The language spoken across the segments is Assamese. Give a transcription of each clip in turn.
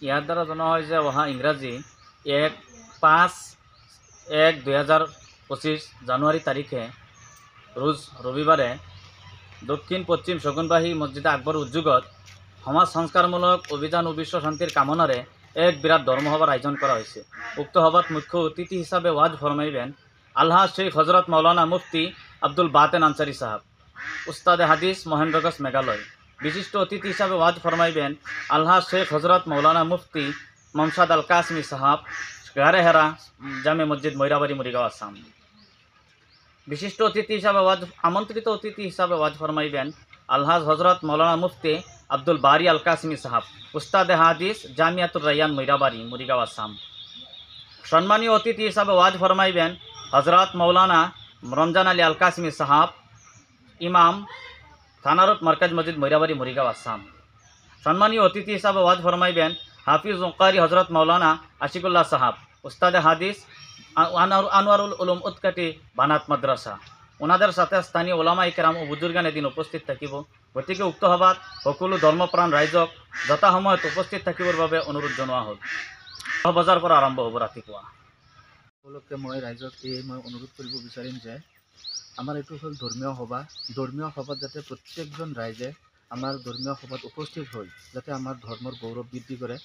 ইয়াৰ দ্বাৰা জনোৱা হয় যে অহা ইংৰাজী 5/1/2025 জানুৱাৰী তাৰিখে ৰোজ ৰবিবাৰে দক্ষিণ পশ্চিম শগুনবাহী মছজিদে আকবৰ উদ্যোগত সমাজ সংস্কাৰমূলক অভিযান ও বিশ্ব শান্তিৰ কামনাৰে এক বিরাট ধর্মসভার আয়োজন করা হয়েছে। উক্ত সভাত মুখ্য অতিথি হিসাবে ওয়াজ ফরমাইবেন আলহাজ শেখ হজরত মৌলানা মুফতি আব্দুল বাতেন আনসারি সাহাব, উস্তাদে হাদিস মহেন্দ্রগঞ্জ মেঘালয়। বিশিষ্ট অতিথি হিসাবে ওয়াজ ফরমাইবেন আলহাজ শেখ হজরত মৌলানা মুফতি মমসাদ আল কাসমি সাহাব, গারে হেরা জামে মসজিদ ময়রাবাড়ি মুরিগাঁও আসাম। বিশিষ্ট অতিথি হিসাবে আমন্ত্রিত অতিথি হিসাবে ওয়াজ ফরমাইবেন আলহাজ হজরত মৌলানা মুফতি আব্দুল বারি আল কাসমি সাহাব, উস্তাদে হাদিস জামিয়াতুর রায়ান ময়রাবাড়ি মুরিগাঁও আসাম। সম্মানীয় অতিথি হিসাবে ওয়াজ ফরমাইবেন হজরত মৌলানা রমজান আলী আল কাসমি সাহাব, ইমাম থানারত মার্কাজ মসজিদ ময়রাবাড়ি মুরিগাঁও আসাম। সম্মানীয় অতিথি হিসাবে ওয়াজ ফরমাইবেন হাফিজ উকারি হজরত মৌলানা আশিকুল্লাহ সাহাব, উস্তাদে হাদিস আনোয়ারুল উলুম উৎকাটি বানাত মাদ্রাসা। ওনাদের সাথে স্থানীয় ওলামা ইকরাম ও বুজুর্গান এদিন উপস্থিত থাকিব। গতিকে উক্ত সভাত সকলো ধৰ্মপ্ৰাণ ৰাইজক যথাসময়ত উপস্থিত থাকিবৰ বাবে অনুৰোধ জনোৱা হ'ল। বজাৰ পৰা আৰম্ভ হ'ব ৰাতিপুৱা। সকলোকে মই ৰাইজক মই অনুৰোধ কৰিব বিচাৰিম যে আমাৰ এইটো হ'ল ধৰ্মীয় সভা। ধৰ্মীয় সভাত যাতে প্ৰত্যেকজন ৰাইজে আমাৰ ধৰ্মীয় সভাত উপস্থিত হৈ যাতে আমাৰ ধৰ্মৰ গৌৰৱ বৃদ্ধি কৰে,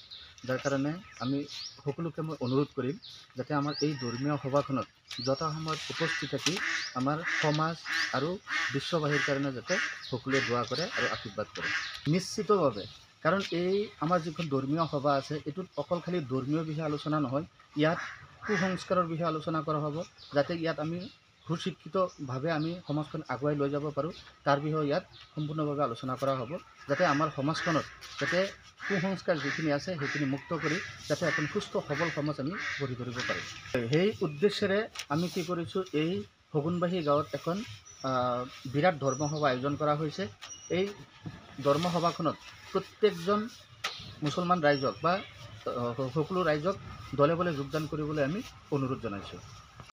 যাৰ কাৰণে আমি সকলোকে মই অনুৰোধ কৰিম যাতে আমাৰ এই ধৰ্মীয় সভাখনত যথাসময়ত উপস্থিত থাকি আমাৰ সমাজ আৰু বিশ্ববাসীৰ কাৰণে যাতে সকলোৱে দোৱা কৰে আৰু আশীৰ্বাদ কৰে নিশ্চিতভাৱে। কাৰণ এই আমাৰ যিখন ধৰ্মীয় সভা আছে এইটোত অকল খালি ধৰ্মীয় বিষয়ে আলোচনা নহয়, ইয়াত কুসংস্কাৰৰ বিষয়ে আলোচনা কৰা হ'ব, যাতে ইয়াত আমি সুশিক্ষিতভাৱে আমি সমাজখন আগুৱাই লৈ যাব পাৰোঁ তাৰ বিষয়ে ইয়াত সম্পূৰ্ণভাৱে আলোচনা কৰা হ'ব, যাতে আমাৰ সমাজখনত যাতে কুসংস্কাৰ যিখিনি আছে সেইখিনি মুক্ত কৰি যাতে এখন সুস্থ সবল সমাজ আমি গঢ়ি তুলিব পাৰোঁ। সেই উদ্দেশ্যেৰে আমি কি কৰিছোঁ, এই শগুনবাহী গাঁৱত এখন বিৰাট ধৰ্মসভা আয়োজন কৰা হৈছে। এই ধৰ্মসভাখনত প্ৰত্যেকজন মুছলমান ৰাইজক বা সকলো ৰাইজক দলে বলে যোগদান কৰিবলৈ আমি অনুৰোধ জনাইছোঁ।